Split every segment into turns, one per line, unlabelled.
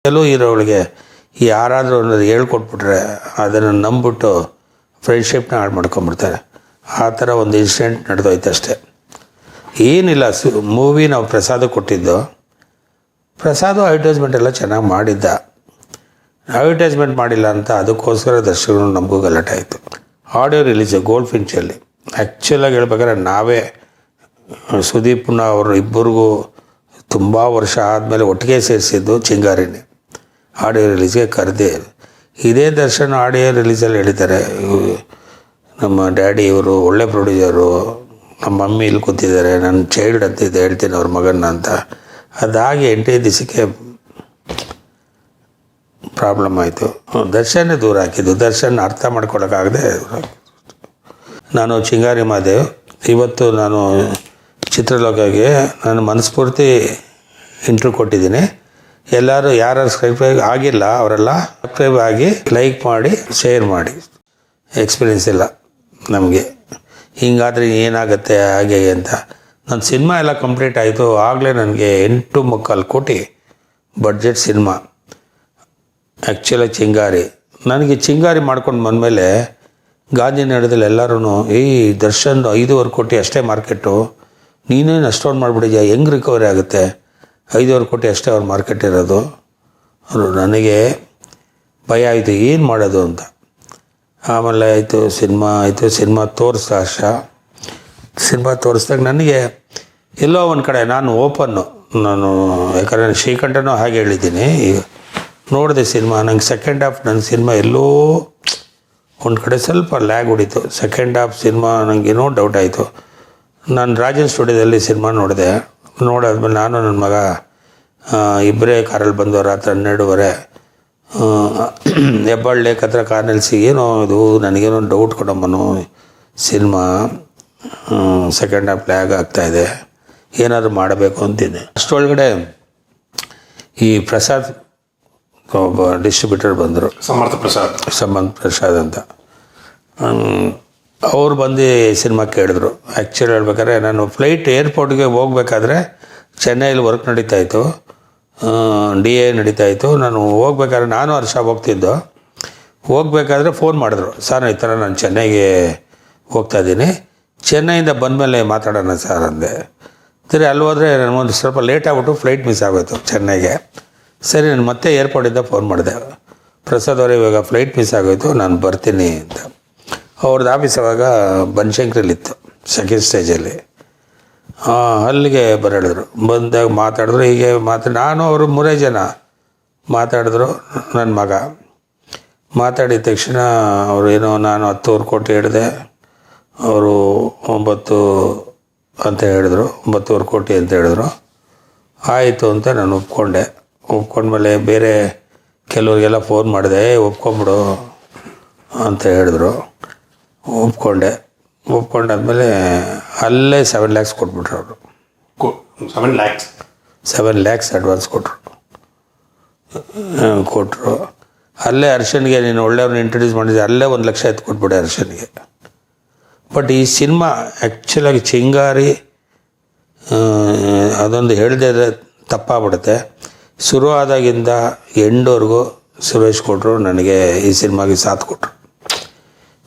ಕೆಲವು ಹೀರೋಗಳಿಗೆ ಯಾರಾದರೂ ಅನ್ನೋದು ಹೇಳ್ಕೊಟ್ಬಿಟ್ರೆ ಅದನ್ನು ನಂಬಿಬಿಟ್ಟು ಫ್ರೆಂಡ್ಶಿಪ್ನ ಹಾಳು ಮಾಡ್ಕೊಂಬಿಡ್ತಾರೆ. ಆ ಥರ ಒಂದು ಇನ್ಸಿಡೆಂಟ್ ನಡೆದೋಯ್ತು ಅಷ್ಟೇ. ಏನಿಲ್ಲ, ಮೂವಿ ನಾವು ಪ್ರಸಾದ ಕೊಟ್ಟಿದ್ದು. ಪ್ರಸಾದ ಅಡ್ವರ್ಟೈಸ್ಮೆಂಟ್ ಎಲ್ಲ ಚೆನ್ನಾಗಿ ಮಾಡಿದ್ದ. ಅಡ್ವರ್ಟೈಸ್ಮೆಂಟ್ ಮಾಡಿಲ್ಲ ಅಂತ ಅದಕ್ಕೋಸ್ಕರ ದರ್ಶಕರು ನಮಗೂ ಗಲಾಟೆ ಆಯಿತು. ಆಡಿಯೋ ರಿಲೀಸು ಗೋಲ್ಡ್ ಫಿಂಚಲ್ಲಿ ಆ್ಯಕ್ಚುಲಾಗಿ ಹೇಳ್ಬೇಕಾದ್ರೆ ನಾವೇ ಸುದೀಪ್ನ ಅವರು ಇಬ್ಬರಿಗೂ ತುಂಬ ವರ್ಷ ಆದಮೇಲೆ ಒಟ್ಟಿಗೆ ಸೇರಿಸಿದ್ದು ಚಿಂಗಾರಿನೇ. ಆಡಿಯೋ ರಿಲೀಸ್ಗೆ ಕರೆದೇ ಇದೇ ದರ್ಶನ ಆಡಿಯೋ ರಿಲೀಸಲ್ಲಿ ಹೇಳಿದ್ದಾರೆ, ನಮ್ಮ ಡ್ಯಾಡಿ ಇವರು ಒಳ್ಳೆ ಪ್ರೊಡ್ಯೂಸರು, ನಮ್ಮ ಮಮ್ಮಿ ಇಲ್ಲಿ ಕೂತಿದ್ದಾರೆ, ನನ್ನ ಚೈಲ್ಡ್ ಅಂತಿದ್ದೆ ಹೇಳ್ತೀನಿ ಅವ್ರ ಮಗನ್ನ ಅಂತ. ಅದಾಗಿ 8 ದಿವಸಕ್ಕೆ ಪ್ರಾಬ್ಲಮ್ ಆಯಿತು. ದರ್ಶನೇ ದೂರ ಹಾಕಿದ್ದು. ದರ್ಶನ ಅರ್ಥ ಮಾಡ್ಕೊಳಕ್ಕಾಗದೆ ನಾನು ಚಿಂಗಾರಿ ಮಾದೇವ್ ಇವತ್ತು ನಾನು ಚಿತ್ರಲೋಕಕ್ಕೆ ನಾನು ಮನಸ್ಫೂರ್ತಿ ಇಂಟ್ರ್ಯೂ ಕೊಟ್ಟಿದ್ದೀನಿ. ಎಲ್ಲರೂ ಯಾರು ಸಬ್ಸ್ಕ್ರೈಬ್ ಆಗಿಲ್ಲ ಅವರೆಲ್ಲ ಸಬ್ಸ್ಕ್ರೈಬ್ ಆಗಿ ಲೈಕ್ ಮಾಡಿ ಶೇರ್ ಮಾಡಿ. ಎಕ್ಸ್ಪೀರಿಯೆನ್ಸ್ ಇಲ್ಲ ನಮಗೆ, ಹಿಂಗಾದರೆ ಏನಾಗುತ್ತೆ ಹಾಗೆ ಅಂತ. ನನ್ನ ಸಿನಿಮಾ ಎಲ್ಲ ಕಂಪ್ಲೀಟ್ ಆಯಿತು. ಆಗಲೇ ನನಗೆ 8.25 ಕೋಟಿ ಬಡ್ಜೆಟ್ ಸಿನಿಮಾ ಆ್ಯಕ್ಚುಲಾಗಿ ಚಿಂಗಾರಿ. ನನಗೆ ಚಿಂಗಾರಿ ಮಾಡ್ಕೊಂಡು ಬಂದಮೇಲೆ ಗಾಂಧಿನಗರದಲ್ಲಿ ಎಲ್ಲರೂ ದರ್ಶನ್ 5.25 ಕೋಟಿ ಅಷ್ಟೇ ಮಾರ್ಕೆಟು, ನೀನೇನು ಅಷ್ಟೊಂದು ಮಾಡಿಬಿಟ್ಟಿದ್ಯಾ, ಹೆಂಗೆ ರಿಕವರಿ ಆಗುತ್ತೆ, 5.25 ಕೋಟಿ ಅಷ್ಟೇ ಅವ್ರ ಮಾರ್ಕೆಟ್ ಇರೋದು. ಅವರು ನನಗೆ ಭಯ ಆಯಿತು ಏನು ಮಾಡೋದು ಅಂತ. ಆಮೇಲೆ ಆಯಿತು ಸಿನಿಮಾ ತೋರಿಸ್ದ ಸಿನಿಮಾ ತೋರಿಸ್ದಾಗ ನನಗೆ ಎಲ್ಲೋ ಒಂದು ಕಡೆ ನಾನು ಓಪನ್ನು, ನಾನು ಯಾಕಂದರೆ ಶ್ರೀಕಂಠನೂ ಹಾಗೆ ಹೇಳಿದ್ದೀನಿ. ಈಗ ನೋಡಿದೆ ಸಿನಿಮಾ, ನಂಗೆ ಸೆಕೆಂಡ್ ಹಾಫ್ ನನ್ನ ಸಿನಿಮಾ ಎಲ್ಲೋ ಒಂದು ಕಡೆ ಸ್ವಲ್ಪ ಲ್ಯಾಗ್ ಹೊಡಿತು. ಸೆಕೆಂಡ್ ಹಾಫ್ ಸಿನಿಮಾ ನನಗೇನೋ ಡೌಟ್ ಆಯಿತು. ನಾನು ರಾಜನ್ ಸ್ಟುಡಿಯೋದಲ್ಲಿ ಸಿನಿಮಾ ನೋಡಾದ್ಮೇಲೆ ನಾನು ನನ್ನ ಮಗ ಇಬ್ಬರೇ ಕಾರಲ್ಲಿ ಬಂದು ರಾತ್ರಿ 12:30 ಹೆಬ್ಬಾಳ್ ಲೇಕ್ ಹತ್ರ ಕಾರ್ ನಿಲ್ಲಿಸಿ ಏನೋ ಇದು ನನಗೇನೋ ಡೌಟ್ ಕೊಡಮ್ಮನು, ಸಿನಿಮಾ ಸೆಕೆಂಡ್ ಹಾಫ್ ಲ್ಯಾಗ್ ಆಗ್ತಾಯಿದೆ, ಏನಾದರೂ ಮಾಡಬೇಕು ಅಂತಿದ್ದೆ. ಅಷ್ಟರೊಳಗಡೆ ಈ ಪ್ರಸಾದ್ ಒಬ್ಬ ಡಿಸ್ಟ್ರಿಬ್ಯೂಟರ್ ಬಂದರು, ಸಮಂತ್ ಪ್ರಸಾದ್ ಅಂತ. ಅವ್ರು ಬಂದು ಸಿನಿಮಾ ಕೇಳಿದ್ರು. ಆ್ಯಕ್ಚುಲಿ ಹೇಳ್ಬೇಕಾದ್ರೆ ನಾನು ಫ್ಲೈಟ್ ಏರ್ಪೋರ್ಟ್ಗೆ ಹೋಗ್ಬೇಕಾದ್ರೆ ಚೆನ್ನೈಲಿ ವರ್ಕ್ ನಡೀತಾಯಿತ್ತು, DA ನಡೀತಾಯಿತ್ತು. ನಾನು ಹೋಗ್ಬೇಕಾದ್ರೆ ನಾನು ಹರ್ಷ ಹೋಗ್ಬೇಕಾದ್ರೆ ಫೋನ್ ಮಾಡಿದ್ರು, ಸರ್ ಈ ಥರ ನಾನು ಚೆನ್ನೈಗೆ ಹೋಗ್ತಾಯಿದ್ದೀನಿ, ಚೆನ್ನೈಯಿಂದ ಬಂದಮೇಲೆ ಮಾತಾಡೋಣ ಸರ್ ಅಂದೆ. ಸರಿ ಅಲ್ಲಿ ಹೋದರೆ ನನಗೊಂದು ಸ್ವಲ್ಪ ಲೇಟ್ ಆಗ್ಬಿಟ್ಟು ಫ್ಲೈಟ್ ಮಿಸ್ ಆಗೋಯ್ತು ಚೆನ್ನೈಗೆ. ಸರಿ ನಾನು ಮತ್ತೆ ಏರ್ಪೋರ್ಟಿಂದ ಫೋನ್ ಮಾಡಿದೆ, ಪ್ರಸಾದ್ ಅವರೇ ಇವಾಗ ಫ್ಲೈಟ್ ಮಿಸ್ ಆಗೋಯ್ತು, ನಾನು ಬರ್ತೀನಿ ಅಂತ. ಅವ್ರದ್ದು ಆಫೀಸ್ ಅವಾಗ ಬನಶಂಕರಿಲಿತ್ತು, ಸೆಕೆಂಡ್ ಸ್ಟೇಜಲ್ಲಿ. ಅಲ್ಲಿಗೆ ಬರಳಿದ್ರು. ಬಂದಾಗ ಮಾತಾಡಿದ್ರು. ಹೀಗೆ ನಾನು ಅವರು 3 ಜನ ಮಾತಾಡಿದ್ರು. ನನ್ನ ಮಗ ಮಾತಾಡಿದ ತಕ್ಷಣ ಅವರು ಏನೋ ನಾನು 10.25 ಕೋಟಿ ಹೇಳಿದೆ, ಅವರು 9 ಅಂತ ಹೇಳಿದ್ರು, 9.25 ಕೋಟಿ ಅಂತ ಹೇಳಿದ್ರು. ಆಯಿತು ಅಂತ ನಾನು ಒಪ್ಕೊಂಡ್ಮೇಲೆ ಬೇರೆ ಕೆಲವ್ರಿಗೆಲ್ಲ ಫೋನ್ ಮಾಡಿದೆ, ಒಪ್ಕೊಂಬಿಡು ಅಂತ ಹೇಳಿದ್ರು. ಒಪ್ಕೊಂಡಾದ್ಮೇಲೆ ಅಲ್ಲೇ 7 lakhs ಕೊಟ್ಬಿಟ್ರು ಅವರು. 7 lakhs ಅಡ್ವಾನ್ಸ್ ಕೊಟ್ಟರು. ಅಲ್ಲೇ ಹರ್ಷನ್ಗೆ ನೀನು ಒಳ್ಳೆಯವ್ರನ್ನ ಇಂಟ್ರೊಡ್ಯೂಸ್ ಮಾಡಿದ್ದೆ, ಅಲ್ಲೇ 1 ಲಕ್ಷ ಎತ್ತು ಕೊಟ್ಬಿಟ್ಟೆ ಹರ್ಷನ್ಗೆ. ಬಟ್ ಈ ಸಿನಿಮಾ ಆ್ಯಕ್ಚುಲಾಗಿ ಚಿಂಗಾರಿ ಅದೊಂದು ಹೇಳಿದ್ರೆ ತಪ್ಪಾಗ್ಬಿಡುತ್ತೆ. ಶುರು ಆದಾಗಿಂದ ಎಂಡ್ವರೆಗೂ ಸುರೇಶ್ ಕೊಟ್ಟರು ನನಗೆ ಈ ಸಿನಿಮಾಗೆ ಸಾಥ್ ಕೊಟ್ಟರು.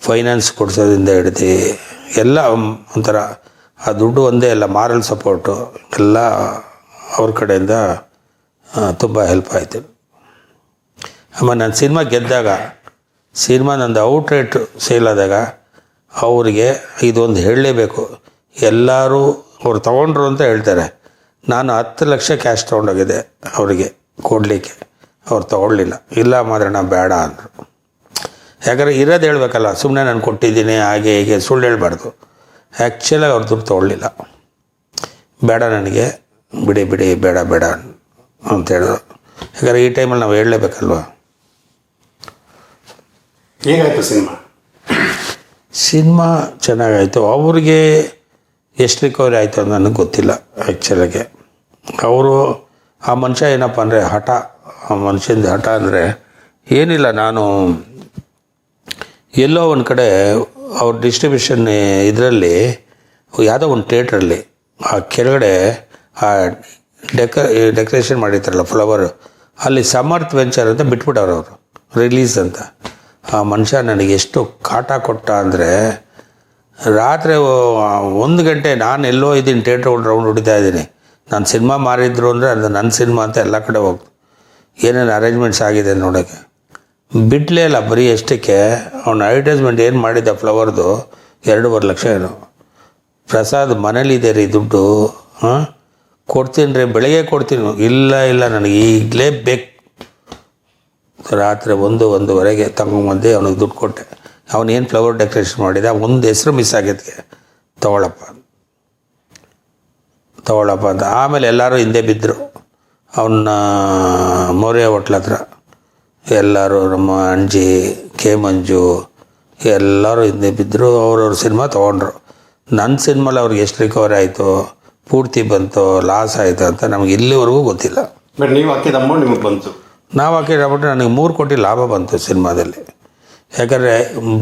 ಫೈನಾನ್ಸ್ ಕೊಡಿಸೋದ್ರಿಂದ ಹಿಡಿದು ಎಲ್ಲ ಒಂಥರ ಆ ದುಡ್ಡು ಒಂದೇ ಅಲ್ಲ, ಮಾರಲ್ ಸಪೋರ್ಟು ಎಲ್ಲ ಅವ್ರ ಕಡೆಯಿಂದ ತುಂಬ ಹೆಲ್ಪ್ ಆಯಿತು. ಆಮೇಲೆ ನಾನು ಸಿನಿಮಾ ಗೆದ್ದಾಗ, ಸಿನಿಮಾ ನಂದು ಔಟ್ರೇಟ್ ಸೇಲ್ ಆದಾಗ ಅವರಿಗೆ ಇದೊಂದು ಹೇಳಲೇಬೇಕು. ಎಲ್ಲರೂ ಅವ್ರು ತೊಗೊಂಡ್ರು ಅಂತ ಹೇಳ್ತಾರೆ. ನಾನು 10 ಲಕ್ಷ ಕ್ಯಾಶ್ ತೊಗೊಂಡೋಗಿದ್ದೆ ಅವರಿಗೆ ಕೊಡಲಿಕ್ಕೆ, ಅವ್ರು ತೊಗೊಳ್ಳಿಲ್ಲ. ಇಲ್ಲ ಮಾತ್ರಣ ಬೇಡ ಅಂದರು. ಯಾಕಂದರೆ ಇರೋದು ಹೇಳ್ಬೇಕಲ್ಲ, ಸುಮ್ಮನೆ ನಾನು ಕೊಟ್ಟಿದ್ದೀನಿ ಹಾಗೆ ಹೀಗೆ ಸುಳ್ಳು ಹೇಳ್ಬಾರ್ದು. ಆ್ಯಕ್ಚುಲಾಗಿ ಅವ್ರ ದುಡ್ಡು ತೊಗೊಳ್ಳಿಲ್ಲ. ಬೇಡ ನನಗೆ ಬಿಡಿ ಬೇಡ ಅಂತ ಹೇಳಿದ್ರು. ಯಾಕಂದರೆ ಈ ಟೈಮಲ್ಲಿ ನಾವು ಹೇಳಲೇಬೇಕಲ್ವ.
ಹೇಗಾಯಿತು
ಸಿನಿಮಾ ಚೆನ್ನಾಗಾಯಿತು. ಅವ್ರಿಗೆ ಎಷ್ಟು ರಿಕವರಿ ಆಯಿತು ಅಂತ ನನಗೆ ಗೊತ್ತಿಲ್ಲ. ಆ್ಯಕ್ಚುಲಾಗೆ ಅವರು ಆ ಮನುಷ್ಯ ಏನಪ್ಪ ಅಂದರೆ ಹಠ, ಆ ಮನುಷ್ಯಂದು ಹಠ ಅಂದರೆ ಏನಿಲ್ಲ. ನಾನು ಎಲ್ಲೋ ಒಂದು ಕಡೆ ಅವ್ರ ಡಿಸ್ಟ್ರಿಬ್ಯೂಷನ್ ಇದರಲ್ಲಿ ಯಾವುದೋ ಒಂದು ಥಿಯೇಟ್ರಲ್ಲಿ ಆ ಕೆಳಗಡೆ ಆ ಡೆಕೋರೇಷನ್ ಮಾಡಿರ್ತಾರಲ್ಲ ಫ್ಲವರ್, ಅಲ್ಲಿ ಸಮರ್ಥ್ ವೆಂಚರ್ ಅಂತ ಬಿಟ್ಬಿಟ್ಟವ್ರು ಅವರು, ರಿಲೀಸ್ ಅಂತ. ಆ ಮನುಷ್ಯ ನನಗೆ ಎಷ್ಟು ಕಾಟ ಕೊಟ್ಟ ಅಂದರೆ, ರಾತ್ರಿ 1 ಗಂಟೆ ನಾನು ಎಲ್ಲೋ ಇದ್ದೀನಿ, ಥಿಯೇಟ್ರ್ ರೌಂಡ್ ಹೊಡಿತಾ ಇದ್ದೀನಿ. ನಾನು ಸಿನಿಮಾ ಮಾರಿದ್ರು ಅಂದರೆ ಅದು ನನ್ನ ಸಿನಿಮಾ ಅಂತ ಎಲ್ಲ ಕಡೆ ಹೋಗ್ತು. ಏನೇನು ಅರೇಂಜ್ಮೆಂಟ್ಸ್ ಆಗಿದೆ ನೋಡೋಕ್ಕೆ ಬಿಡಲೇ ಇಲ್ಲ. ಬರೀ ಎಷ್ಟಕ್ಕೆ ಅವ್ನು ಅಡ್ವರ್ಟೈಸ್ಮೆಂಟ್ ಏನು ಮಾಡಿದ್ದ ಫ್ಲವರ್ದು 2.5 ಲಕ್ಷ ಏನೋ. ಪ್ರಸಾದ್ ಮನೇಲಿದೆ ರೀ ದುಡ್ಡು, ಹಾಂ ಕೊಡ್ತೀನಿ ರೀ, ಬೆಳಗ್ಗೆ ಕೊಡ್ತೀನಿ. ಇಲ್ಲ ನನಗೆ ಈಗಲೇ ಬೇಕು. ರಾತ್ರಿ 1-1:30 ತಗೊಂಬಂದು ಅವನಿಗೆ ದುಡ್ಡು ಕೊಟ್ಟೆ. ಅವನೇನು ಫ್ಲವರ್ ಡೆಕೋರೇಷನ್ ಮಾಡಿದ, ಒಂದು ಹೆಸರು ಮಿಸ್ ಆಗೈತೆ, ತಗೊಳಪ್ಪ ಅಂತ. ಆಮೇಲೆ ಎಲ್ಲರೂ ಹಿಂದೆ ಬಿದ್ದರು. ಅವನ್ನ ಮೌರ್ಯ ಹೋಟ್ಲ ಹತ್ರ ಎಲ್ಲರೂ, ನಮ್ಮ ಅಂಜಿ, ಕೆ ಮಂಜು ಎಲ್ಲರೂ ಹಿಂದೆ ಬಿದ್ದರು. ಅವ್ರವ್ರ ಸಿನಿಮಾ ತೊಗೊಂಡ್ರು. ನನ್ನ ಸಿನಿಮಾಲಿ ಅವ್ರಿಗೆ ಎಷ್ಟು ರಿಕವರಿ ಆಯಿತು, ಪೂರ್ತಿ ಬಂತು, ಲಾಸ್ ಆಯಿತು ಅಂತ ನಮಗೆ ಇಲ್ಲಿವರೆಗೂ ಗೊತ್ತಿಲ್ಲ.
ಬಟ್ ನೀವು ಹಾಕಿದ ಅಮೌಂಟ್ ನಿಮಗೆ ಬಂತು?
ನಾವು ಹಾಕಿದ್ಬಿಟ್ಟು ನನಗೆ 3 ಕೋಟಿ ಲಾಭ ಬಂತು ಸಿನಿಮಾದಲ್ಲಿ. ಯಾಕಂದರೆ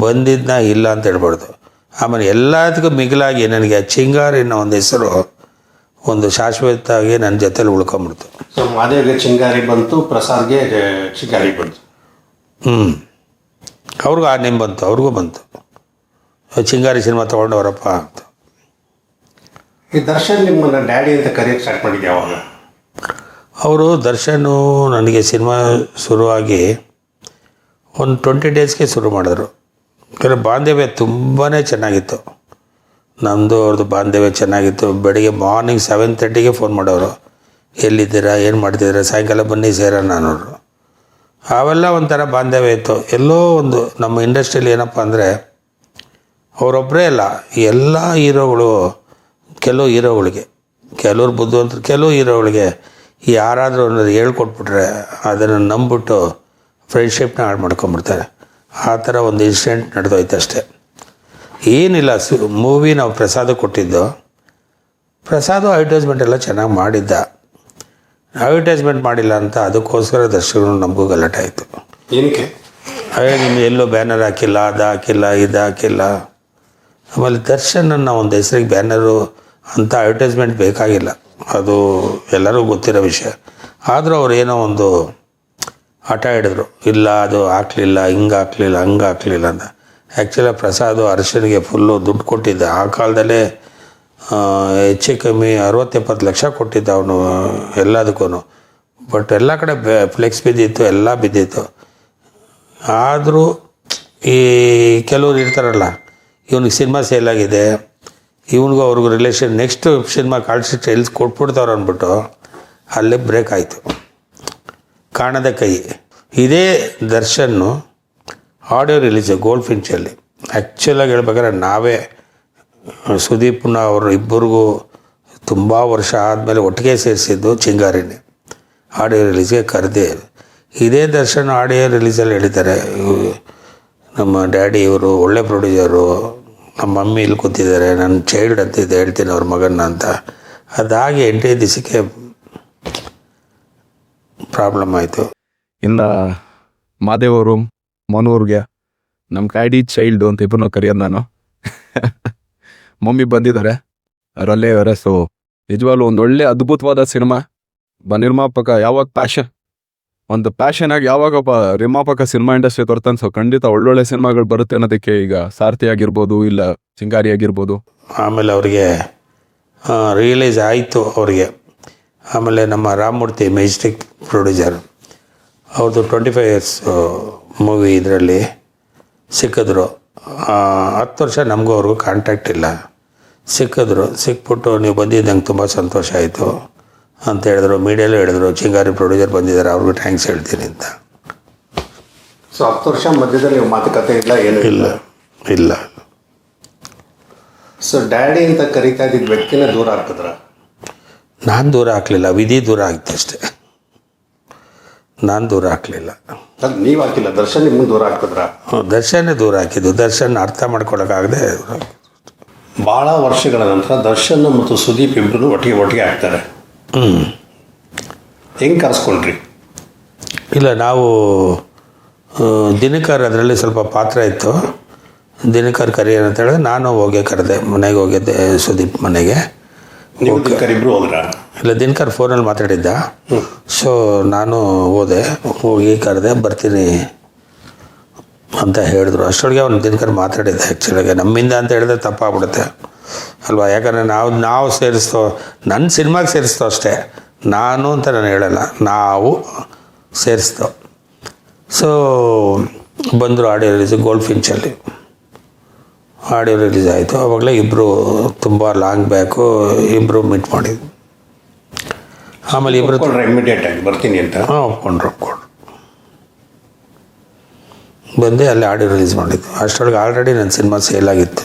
ಬಂದಿದ್ದನ್ನ ಇಲ್ಲ ಅಂತ ಹೇಳ್ಬಾರ್ದು. ಆಮೇಲೆ ಎಲ್ಲದಕ್ಕೂ ಮಿಗಿಲಾಗಿ ನನಗೆ ಚಿಂಗಾರಿನ ಒಂದು ಹೆಸರು ಒಂದು ಶಾಶ್ವತವಾಗಿ ನನ್ನ ಜೊತೆಲಿ ಉಳ್ಕೊಂಬಿಡ್ತು.
ಸೊ ಮಾದೇವ್ಗೆ ಚಿಂಗಾರಿ ಬಂತು, ಪ್ರಸಾದ್ಗೆ ಚಿಂಗಾರಿ ಬಂತು.
ಅವ್ರಿಗೂ ಆ ನೇಮ್ ಬಂತು, ಅವ್ರಿಗೂ ಬಂತು, ಚಿಂಗಾರಿ ಸಿನಿಮಾ ತೊಗೊಂಡವರಪ್ಪ ಅಂತ.
ಈ ದರ್ಶನ್ ನಿಮ್ಮನ್ನು ಡ್ಯಾಡಿ ಅಂತ ಕರೆಯೋಕ್ಕೆ ಸ್ಟಾರ್ಟ್ ಮಾಡಿದ್ದೆ ಯಾವಾಗ?
ಅವರು ದರ್ಶನು ನನಗೆ ಸಿನಿಮಾ ಶುರುವಾಗಿ ಒಂದು 20 ಡೇಸ್ಗೆ ಶುರು ಮಾಡಿದ್ರು. ಯಾಕಂದರೆ ಬಾಂಧವ್ಯ ತುಂಬಾ ಚೆನ್ನಾಗಿತ್ತು. ನಮ್ಮದು ಅವ್ರದ್ದು ಬಾಂಧವ್ಯ ಚೆನ್ನಾಗಿತ್ತು. ಬೆಳಿಗ್ಗೆ ಮಾರ್ನಿಂಗ್ 7:30ಗೆ ಫೋನ್ ಮಾಡೋರು, ಎಲ್ಲಿದ್ದೀರಾ, ಏನು ಮಾಡ್ತಿದ್ದೀರಾ, ಸಾಯಂಕಾಲ ಬನ್ನಿ ಸೇರೋಣ ಅನ್ನೋರು. ಅವೆಲ್ಲ ಒಂಥರ ಬಾಂಧವ್ಯ ಇತ್ತು. ಎಲ್ಲೋ ಒಂದು ನಮ್ಮ ಇಂಡಸ್ಟ್ರಿಯಲ್ಲಿ ಏನಪ್ಪ ಅಂದರೆ, ಅವರೊಬ್ಬರೇ ಅಲ್ಲ, ಎಲ್ಲ ಹೀರೋಗಳು, ಕೆಲವು ಹೀರೋಗಳಿಗೆ, ಕೆಲವ್ರು ಬುದ್ಧಿವಂತರು, ಕೆಲವು ಹೀರೋಗಳಿಗೆ ಯಾರಾದರೂ ಅನ್ನೋದು ಹೇಳ್ಕೊಟ್ಬಿಟ್ರೆ ಅದನ್ನು ನಂಬಿಬಿಟ್ಟು ಫ್ರೆಂಡ್ಶಿಪ್ನ ಹಾಳು ಮಾಡ್ಕೊಂಬಿಡ್ತಾರೆ. ಆ ಥರ ಒಂದು ಇನ್ಸಿಡೆಂಟ್ ನಡೆದೋಯ್ತು ಅಷ್ಟೇ. ಏನಿಲ್ಲ, ಮೂವಿ ನಾವು ಪ್ರಸಾದ ಕೊಟ್ಟಿದ್ದು. ಪ್ರಸಾದು ಅಡ್ವರ್ಟೈಸ್ಮೆಂಟ್ ಎಲ್ಲ ಚೆನ್ನಾಗಿ ಮಾಡಿದ್ದ. ಅಡ್ವರ್ಟೈಸ್ಮೆಂಟ್ ಮಾಡಿಲ್ಲ ಅಂತ ಅದಕ್ಕೋಸ್ಕರ ದರ್ಶಕರು ನಮಗೂ ಗಲಾಟೆ ಆಯಿತು.
ಏನಕ್ಕೆ?
ನಿಮ್ಗೆ ಎಲ್ಲೋ ಬ್ಯಾನರ್ ಹಾಕಿಲ್ಲ, ಅದು ಹಾಕಿಲ್ಲ, ಇದು ಹಾಕಿಲ್ಲ. ಆಮೇಲೆ ದರ್ಶನನ್ನು ಒಂದು ಹೆಸರಿಗೆ ಬ್ಯಾನರು ಅಂತ ಅಡ್ವರ್ಟೈಸ್ಮೆಂಟ್ ಬೇಕಾಗಿಲ್ಲ, ಅದು ಎಲ್ಲರಿಗೂ ಗೊತ್ತಿರೋ ವಿಷಯ. ಆದರೂ ಅವ್ರು ಏನೋ ಒಂದು ಆಟ ಹಿಡಿದ್ರು, ಇಲ್ಲ ಅದು ಹಾಕಲಿಲ್ಲ, ಹಿಂಗೆ ಹಾಕಲಿಲ್ಲ, ಹಂಗೆ ಹಾಕಲಿಲ್ಲ ಅಂತ. ಆ್ಯಕ್ಚುಲಿ ಪ್ರಸಾದ್ ಅರ್ಶನ್ಗೆ ಫುಲ್ಲು ದುಡ್ಡು ಕೊಟ್ಟಿದ್ದ. ಆ ಕಾಲದಲ್ಲೇ ಹೆಚ್ಚು ಕಮ್ಮಿ 60-70 ಲಕ್ಷ ಕೊಟ್ಟಿದ್ದ ಅವನು ಎಲ್ಲದಕ್ಕೂ. ಬಟ್ ಎಲ್ಲ ಕಡೆ ಫ್ಲೆಕ್ಸ್ ಬಿದ್ದಿತ್ತು, ಎಲ್ಲ ಬಿದ್ದಿತ್ತು. ಆದರೂ ಈ ಕೆಲವ್ರು ಇರ್ತಾರಲ್ಲ, ಇವನಿಗೆ ಸಿನಿಮಾ ಸೇಲ್ ಆಗಿದೆ, ಇವನಿಗೂ ಅವ್ರಿಗೂ ರಿಲೇಷನ್, ನೆಕ್ಸ್ಟ್ ಸಿನಿಮಾ ಕಾಲ್ಶೀಟ್ ಎಲ್ಲಿ ಕೊಟ್ಬಿಡ್ತಾವ್ರು ಅಂದ್ಬಿಟ್ಟು ಅಲ್ಲೇ ಬ್ರೇಕ್ ಆಯಿತು. ಕಾಣದ ಕೈ. ಇದೇ ದರ್ಶನ್ನು ಆಡಿಯೋ ರಿಲೀಸ್ ಗೋಲ್ಡ್ ಫಿಂಚಲ್ಲಿ. ಆ್ಯಕ್ಚುಲಾಗಿ ಹೇಳ್ಬೇಕಾದ್ರೆ ನಾವೇ ಸುದೀಪ್ನ ಅವರು ಇಬ್ಬರಿಗೂ ತುಂಬ ವರ್ಷ ಆದಮೇಲೆ ಒಟ್ಟಿಗೆ ಸೇರಿಸಿದ್ದು ಚಿಂಗಾರಿನೇ. ಆಡಿಯೋ ರಿಲೀಸ್ಗೆ ಕರೆದೇ ಇದೇ ದರ್ಶನ್ ಆಡಿಯೋ ರಿಲೀಸಲ್ಲಿ ಹೇಳಿದ್ದಾರೆ, ನಮ್ಮ ಡ್ಯಾಡಿ ಇವರು ಒಳ್ಳೆ ಪ್ರೊಡ್ಯೂಸರು, ನಮ್ಮ ಮಮ್ಮಿ ಇಲ್ಲಿ ಕೂತಿದ್ದಾರೆ, ನನ್ನ ಚೈಲ್ಡ್ ಅಂತಿದ್ದೆ, ಹೇಳ್ತೀನಿ ಅವ್ರ ಮಗನ್ನ ಅಂತ. ಅದಾಗಿ 8 ದಿವಸಕ್ಕೆ ಪ್ರಾಬ್ಲಮ್ ಆಯಿತು.
ಇನ್ನು ಮಾದೇವರು ಮನೋರ್ಗೆ ನಮ್ಮ ಡ್ಯಾಡಿ ಚೈಲ್ಡು ಅಂತ ಇಬ್ಬರನ್ನ ಕರೆಯೋದು ನಾನು. ಮಮ್ಮಿ ಬಂದಿದ್ದಾರೆ ಅವರಲ್ಲೇ ಅವರೇ. ಸೊ ನಿಜವಾಗ್ಲೂ ಒಂದು ಒಳ್ಳೆ ಅದ್ಭುತವಾದ ಸಿನಿಮಾ. ನಿರ್ಮಾಪಕ ಯಾವಾಗ ಒಂದು ಪ್ಯಾಷನ್ ಆಗಿ ಯಾವಾಗ ಒಬ್ಬ ನಿರ್ಮಾಪಕ ಸಿನಿಮಾ ಇಂಡಸ್ಟ್ರಿ ತರ್ತಾನೆ. ಸೊ ಖಂಡಿತ ಒಳ್ಳೊಳ್ಳೆ ಸಿನಿಮಾಗಳು ಬರುತ್ತೆ ಅನ್ನೋದಕ್ಕೆ ಈಗ ಸಾರ್ಥಿ ಆಗಿರ್ಬೋದು, ಇಲ್ಲ ಚಿಂಗಾರಿ ಆಗಿರ್ಬೋದು.
ಆಮೇಲೆ ಅವ್ರಿಗೆ ರಿಯಲೈಸ್ ಆಯಿತು ಅವ್ರಿಗೆ. ಆಮೇಲೆ ನಮ್ಮ ರಾಮಮೂರ್ತಿ ಮೆಜೆಸ್ಟಿಕ್ ಪ್ರೊಡ್ಯೂಸರ್, ಅವ್ರದ್ದು 25 years ಮೂವಿ ಇದರಲ್ಲಿ ಸಿಕ್ಕಿದ್ರು. 10 ವರ್ಷ ನಮಗೂ ಅವ್ರಿಗೂ ಕಾಂಟ್ಯಾಕ್ಟ್ ಇಲ್ಲ. ಸಿಕ್ಬಿಟ್ಟು ನೀವು ಬಂದಿದ್ದು ನಂಗೆ ತುಂಬ ಸಂತೋಷ ಆಯಿತು ಅಂತ ಹೇಳಿದ್ರು. ಮೀಡಿಯಲ್ಲೂ ಹೇಳಿದ್ರು, ಚಿಂಗಾರಿ ಪ್ರೊಡ್ಯೂಸರ್ ಬಂದಿದ್ದಾರೆ, ಅವ್ರಿಗೂ ಥ್ಯಾಂಕ್ಸ್ ಹೇಳ್ತೀನಿ ಅಂತ.
ಸೊ 10 ವರ್ಷ ಮಧ್ಯದಲ್ಲಿ ಮಾತುಕತೆ ಇಲ್ಲ, ಏನೂ
ಇಲ್ಲ.
ಸೊ ಡ್ಯಾಡಿ ಅಂತ ಕರಿತಾ ಇದ್ದಿದ್ದ ವ್ಯಕ್ತಿನ ದೂರ ಹಾಕಿದ್ರ?
ನಾನು ದೂರ ಹಾಕಲಿಲ್ಲ, ವಿಧಿ ದೂರ ಆಗಿತ್ತು ಅಷ್ಟೇ. ನಾನು ದೂರ ಹಾಕಲಿಲ್ಲ.
ನೀವು ಹಾಕಿಲ್ಲ, ದರ್ಶನ್ ನಿಮ್ಮನ್ನು ದೂರ ಹಾಕಿದ್ರ?
ದರ್ಶನೇ ದೂರ ಹಾಕಿದ್ದು. ದರ್ಶನ್ ಅರ್ಥ ಮಾಡ್ಕೊಳಕ್ಕಾಗದೆ.
ಭಾಳ ವರ್ಷಗಳ ನಂತರ ದರ್ಶನ್ ಮತ್ತು ಸುದೀಪ್ ಇಬ್ಬರು ಒಟ್ಟಿಗೆ ಆಗ್ತಾರೆ. ಹೆಂಗೆ ಕರೆಸ್ಕೊಂಡ್ರಿ?
ಇಲ್ಲ, ನಾವು ದಿನಕರ್ ಅದರಲ್ಲಿ ಸ್ವಲ್ಪ ಪಾತ್ರ ಇತ್ತು. ದಿನಕರ್ ಕರಿಯೋಣ ಅಂತ ಹೇಳಿದ್ರೆ ನಾನು ಹೋಗಿ ಕರೆದೆ, ಮನೆಗೆ ಹೋಗಿದ್ದೆ, ಸುದೀಪ್ ಮನೆಗೆ.
ನೀವು ದಿನಕರ್ ಇಬ್ಬರು ಹೋದ್ರ?
ಇಲ್ಲ, ದಿನಕರ್ ಫೋನಲ್ಲಿ ಮಾತಾಡಿದ್ದ. ಸೊ ನಾನು ಹೋದೆ, ಹೋಗಿ ಕರೆದೆ, ಬರ್ತೀನಿ ಅಂತ ಹೇಳಿದ್ರು. ಅಷ್ಟೊಳಗೆ ಅವ್ನು ದಿನಕರ್ ಮಾತಾಡಿದ್ದೆ. ಆ್ಯಕ್ಚುಲಾಗಿ ನಮ್ಮಿಂದ ಅಂತ ಹೇಳಿದ್ರೆ ತಪ್ಪಾಗ್ಬಿಡುತ್ತೆ ಅಲ್ವಾ, ಯಾಕಂದರೆ ನಾವು ಸೇರಿಸ್ತೋ, ನನ್ನ ಸಿನಿಮಾಗೆ ಸೇರಿಸ್ತೋ ಅಷ್ಟೇ, ನಾನು ಅಂತ ನಾನು ಹೇಳಲ್ಲ, ನಾವು ಸೇರಿಸ್ತೋ. ಸೊ ಬಂದರು ಆಡಿಯೋ ರಿಲೀಸ್ ಗೋಲ್ಡ್ ಫಿಂಚಲ್ಲಿ ಆಡಿಯೋ ರಿಲೀಸ್ ಆಯಿತು. ಆವಾಗಲೇ ಇಬ್ಬರು ತುಂಬ ಲಾಂಗ್ ಬ್ಯಾಕು ಇಬ್ಬರು ಮೀಟ್ ಮಾಡಿದ್ವಿ. ಆಮೇಲೆ ಇಬ್ಬರು
ಇಮಿಡಿಯೇಟ್ ಆಗಿ ಬರ್ತೀನಿ ಅಂತ
ಒಪ್ಕೊಂಡ್ರು. ಬಂದು ಅಲ್ಲಿ ಆಡಿಯೋ ರಿಲೀಸ್ ಮಾಡಿದ್ದು. ಅಷ್ಟರೊಳಗೆ ಆಲ್ರೆಡಿ ನನ್ನ ಸಿನಿಮಾ ಸೇಲ್ ಆಗಿತ್ತು.